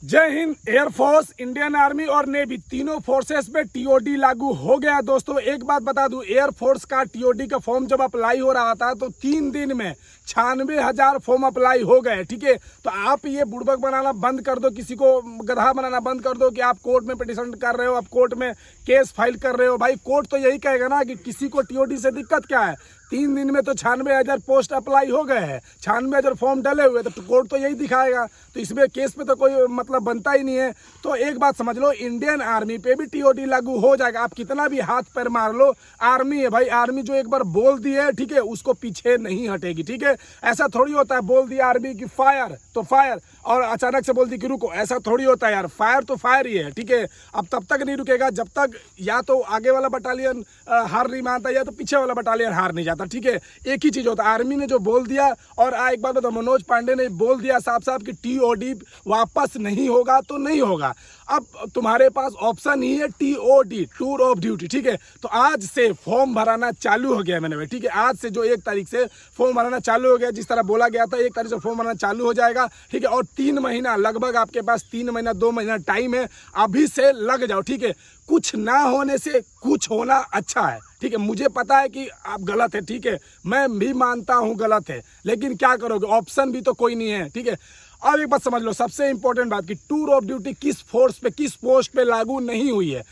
जय Hind. Air force, Indian army और navy तीनों फोर्सेस पे टीओडी लागू हो गया। दोस्तों एक बात बता दूं, एयरफोर्स का टीओडी का फॉर्म जब अप्लाई हो रहा था तो 3 दिन में 96,000 फॉर्म अप्लाई हो गए। ठीक है, तो आप ये बुड़बक बनाना बंद कर दो, किसी को गधा बनाना बंद कर दो कि आप कोर्ट में पिटिशन कर रहे हो, आप कोर्ट में केस फाइल कर रहे हो। भाई कोर्ट तो यही कहेगा ना कि किसी को टीओडी से दिक्कत क्या है। 3 दिन में तो 96,000 पोस्ट अप्लाई हो गए हैं, 96,000 फॉर्म डले हुए, तो कोर्ट तो यही दिखाएगा। तो इसमें केस पे तो कोई मतलब बनता ही नहीं है। तो एक बात समझ लो, इंडियन आर्मी पे भी टीओडी लागू हो जाएगा। आप कितना भी हाथ पैर मार लो, आर्मी है भाई। आर्मी जो एक बार बोल दी है, ठीक है, उसको पीछे नहीं हटेगी। ठीक है, ऐसा थोड़ी होता है बोल दिया आर्मी की फायर तो फायर और अचानक से बोल दी कि रुको, ऐसा थोड़ी होता है यार। फायर तो फायर ही है। ठीक है, अब तब तक नहीं रुकेगा जब तक या तो आगे वाला बटालियन हार नहीं मानता या तो पीछे वाला बटालियन हार नहीं जाता। ठीक है, एक ही चीज होता है। आर्मी ने जो बोल दिया, और एक बार तो मनोज पांडे ने बोल दिया साफ साफ कि टीओडी वापस नहीं होगा तो नहीं होगा। अब तुम्हारे पास ऑप्शन ही है टीओडी, टूर ऑफ ड्यूटी। ठीक है, तो आज से फॉर्म भराना चालू हो गया मैंने भाई। ठीक है, आज से जो 1 तारीख से फॉर्म भराना चालू हो गया, जिस तरह बोला गया था 1 तारीख से फॉर्म भराना चालू हो जाएगा। ठीक है, और 3 महीना लगभग आपके पास 3 महीना 2 महीना टाइम है, अभी से लग जाओ। ठीक है, कुछ ना होने से कुछ होना अच्छा है। ठीक है, मुझे पता है कि आप गलत है, ठीक है, मैं भी मानता हूं गलत है, लेकिन क्या करोगे, ऑप्शन भी तो कोई नहीं है। ठीक है, अब एक बात समझ लो, सबसे इंपॉर्टेंट बात कि टूर ऑफ ड्यूटी किस फोर्स पे, किस पोस्ट पे लागू नहीं हुई है।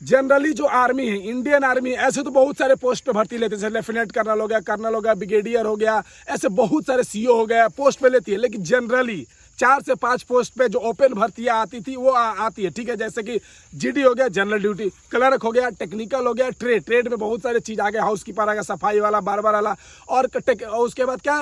जनरली जो आर्मी है, इंडियन आर्मी, ऐसे तो बहुत सारे पोस्ट पे भर्ती लेते हैं, जैसे लेफ्टिनेंट कर्नल हो गया, कर्नल हो गया, ब्रिगेडियर हो गया, ऐसे बहुत सारे सीओ हो गया, पोस्ट पे लेती है। लेकिन जनरली 4 से 5 पोस्ट पे जो ओपन भर्तियां आती थी वो आती है। ठीक है, जैसे कि जीडी हो गया जनरल ड्यूटी, क्लर्क हो गया, टेक्निकल हो गया, ट्रेड में बहुत सारे चीज आ गए, हाउस कीपर आ गया, सफाई वाला, बारबर वाला, और उसके बाद क्या,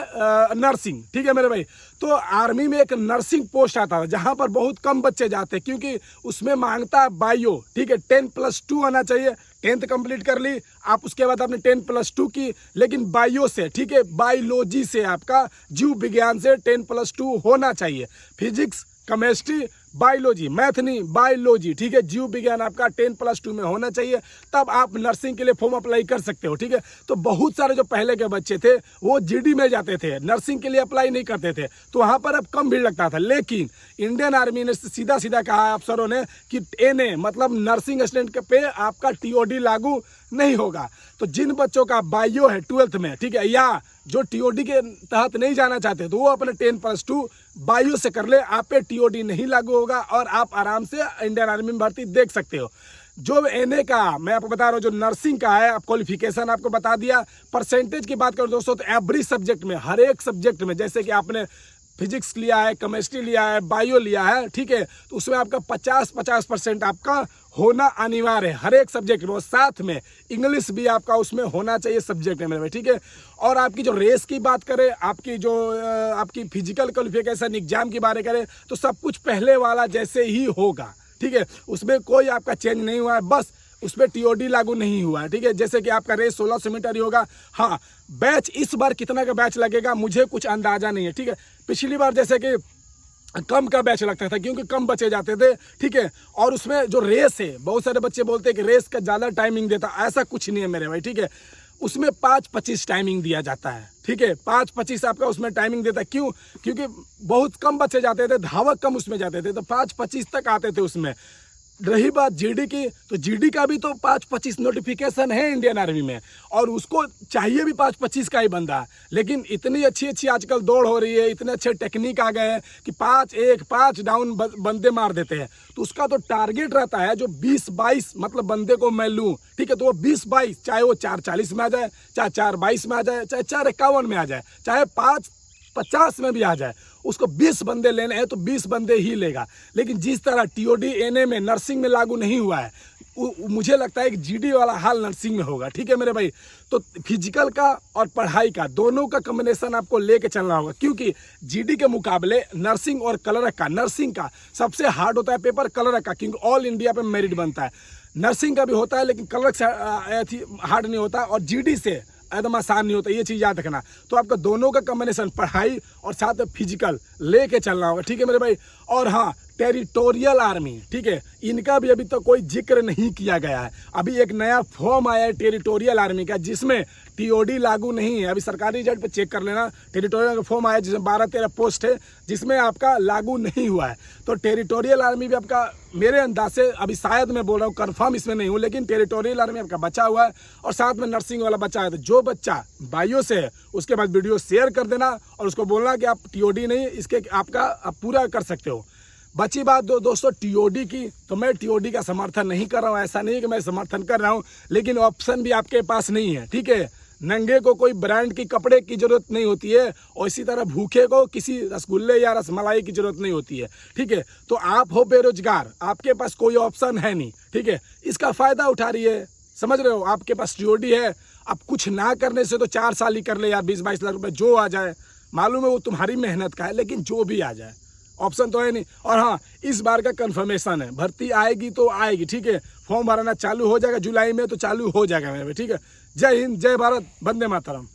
नर्सिंग। ठीक है मेरे भाई, तो आर्मी में एक नर्सिंग पोस्ट आता था जहां पर बहुत कम बच्चे जाते हैं, क्योंकि उसमें मांगता है बायो। ठीक है, 10+2 आना चाहिए। 10th कंप्लीट कर ली आप, उसके बाद आपने 10+2 की, लेकिन बायो से, ठीक है, बायोलॉजी से, आपका जीव विज्ञान से 10+2 होना चाहिए। फिजिक्स, केमिस्ट्री, बायोलॉजी, मैथ नहीं बायोलॉजी, ठीक है, जीव विज्ञान आपका 10+2 में होना चाहिए, तब आप नर्सिंग के लिए फॉर्म अप्लाई कर सकते हो। ठीक है, तो बहुत सारे जो पहले के बच्चे थे वो जीडी में जाते थे, नर्सिंग के लिए अप्लाई नहीं करते थे, तो वहां पर अब कम भीड़ लगता था। लेकिन इंडियन आर्मी ने सीधा सीधा कहा अफसरों ने कि एनए मतलब नर्सिंग असिस्टेंट पे आपका टीओडी लागू नहीं होगा। तो जिन बच्चों का बायो है 12th में, ठीक है, या जो टीओडी के तहत नहीं जाना चाहते तो वो अपने 10+2 बायो से कर ले, आप पे टीओडी नहीं लागू होगा और आप आराम से इंडियन आर्मी में भर्ती देख सकते हो। जो एनए का मैं आपको बता रहा हूँ, जो नर्सिंग का है, आप क्वालिफिकेशन आपको बता दिया। परसेंटेज की बात करो दोस्तों, तो एवरी सब्जेक्ट में, हर एक सब्जेक्ट में, जैसे कि आपने फिजिक्स लिया है, केमिस्ट्री लिया है, बायो लिया है, ठीक है, तो उसमें आपका 50% आपका होना अनिवार्य है हर एक सब्जेक्ट में। और साथ में इंग्लिश भी आपका उसमें होना चाहिए सब्जेक्ट में। ठीक है, और आपकी जो रेस की बात करें, आपकी जो आपकी फिजिकल क्वालिफिकेशन एग्जाम की बात करें, तो सब कुछ पहले वाला जैसे ही होगा। ठीक है, उसमें कोई आपका चेंज नहीं हुआ है, बस उसमें टीओडी लागू नहीं हुआ है। ठीक है, जैसे कि आपका रेस 1600 मीटर ही होगा। हाँ, बैच इस बार कितना का बैच लगेगा मुझे कुछ अंदाजा नहीं है। ठीक है, पिछली बार जैसे कि कम का बैच लगता था क्योंकि कम बच्चे जाते थे। ठीक है, और उसमें जो रेस है, बहुत सारे बच्चे बोलते हैं कि रेस का ज़्यादा टाइमिंग देता, ऐसा कुछ नहीं है मेरे भाई। ठीक है, उसमें 5:25 टाइमिंग दिया जाता है। ठीक है, 5:25 आपका उसमें टाइमिंग देता है। क्यों? क्योंकि बहुत कम बच्चे जाते थे, धावक कम उसमें जाते थे, तो 5:25 तक आते थे उसमें। रही बात जीडी की, तो जीडी का भी तो 5:25 नोटिफिकेशन है इंडियन आर्मी में, और उसको चाहिए भी 5:25 का ही बंदा। लेकिन इतनी अच्छी आजकल दौड़ हो रही है, इतने अच्छे टेक्निक आ गए हैं कि 5 डाउन बंदे मार देते हैं, तो उसका तो टारगेट रहता है जो 20-22 मतलब बंदे को मैं लूँ। ठीक है, तो वो 20-22, चाहे वो 4:40 में आ जाए, चाहे 4:22 में आ जाए, चाहे 4:51 में आ जाए, चाहे 5:50 में भी आ जाए, उसको 20 बंदे लेने हैं तो 20 बंदे ही लेगा। लेकिन जिस तरह टीओडी एनए में, नर्सिंग में लागू नहीं हुआ है, मुझे लगता है कि जीडी वाला हाल नर्सिंग में होगा। ठीक है मेरे भाई, तो फिजिकल का और पढ़ाई का दोनों का कॉम्बिनेशन आपको लेके चलना होगा, क्योंकि जीडी के मुकाबले नर्सिंग और क्लर्क का, नर्सिंग का सबसे हार्ड होता है पेपर क्लर्क का, क्योंकि ऑल इंडिया पे मेरिट बनता है। नर्सिंग का भी होता है लेकिन क्लर्क से हार्ड नहीं होता, और जीडी से एकदम आसान नहीं होता, ये चीज़ याद रखना। तो आपका दोनों का कॉम्बिनेशन, पढ़ाई और साथ में फिजिकल लेके चलना होगा। ठीक है मेरे भाई, और हाँ, टेरिटोरियल आर्मी, ठीक है, इनका भी अभी तक कोई जिक्र नहीं किया गया है। अभी एक नया फॉर्म आया है टेरिटोरियल आर्मी का, जिसमें टीओडी लागू नहीं है। अभी सरकारी रिजल्ट पे चेक कर लेना, टेरिटोरियल का फॉर्म आया जिसमें 12-13 पोस्ट है, जिसमें आपका लागू नहीं हुआ है। तो टेरिटोरियल आर्मी भी आपका, मेरे अंदाज से, अभी शायद मैं बोल रहा हूँ, कंफर्म इसमें नहीं हूँ, लेकिन टेरिटोरियल आर्मी आपका बचा हुआ है और साथ में नर्सिंग वाला बचा है। तो जो बच्चा बायो से है उसके बाद वीडियो शेयर कर देना और उसको बोलना कि आप टीओडी नहीं, इसके आपका आप पूरा कर सकते हो। बची बात दोस्तों टीओडी की, तो मैं टीओडी का समर्थन नहीं कर रहा हूँ, ऐसा नहीं कि मैं समर्थन कर रहा हूँ, लेकिन ऑप्शन भी आपके पास नहीं है, ठीक है। नंगे को कोई ब्रांड की कपड़े की जरूरत नहीं होती है और इसी तरह भूखे को किसी रसगुल्ले या रसमलाई की जरूरत नहीं होती है, ठीक है। तो आप हो बेरोजगार, आपके पास कोई ऑप्शन है नहीं, ठीक है, इसका फायदा उठा रही है, समझ रहे हो। आपके पास टीओडी है, अब कुछ ना करने से तो 4 साल ही कर ले यार, 20-22 लाख रुपए जो आ जाए, मालूम है वो तुम्हारी मेहनत का है, लेकिन जो भी आ जाए, ऑप्शन तो है नहीं। और हाँ, इस बार का कंफर्मेशन है, भर्ती आएगी तो आएगी, ठीक है, फॉर्म भरना चालू हो जाएगा जुलाई में, तो चालू हो जाएगा मेरे, ठीक है। जय हिंद, जय भारत, वंदे मातरम।